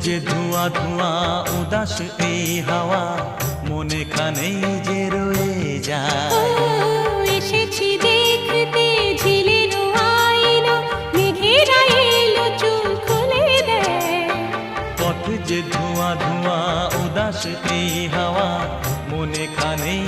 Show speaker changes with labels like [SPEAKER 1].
[SPEAKER 1] যে ধোঁয়া ধোঁয়া উদাস এই হাওয়া মনে খানেই যে রয়ে যায়।
[SPEAKER 2] এসেছি দেখতে ঝিলের আয়না, মেঘেরা এলো চুল খুলে দেয়।
[SPEAKER 1] পথ যে ধোঁয়া ধোঁয়া উদাস এই হাওয়া মনে খানেই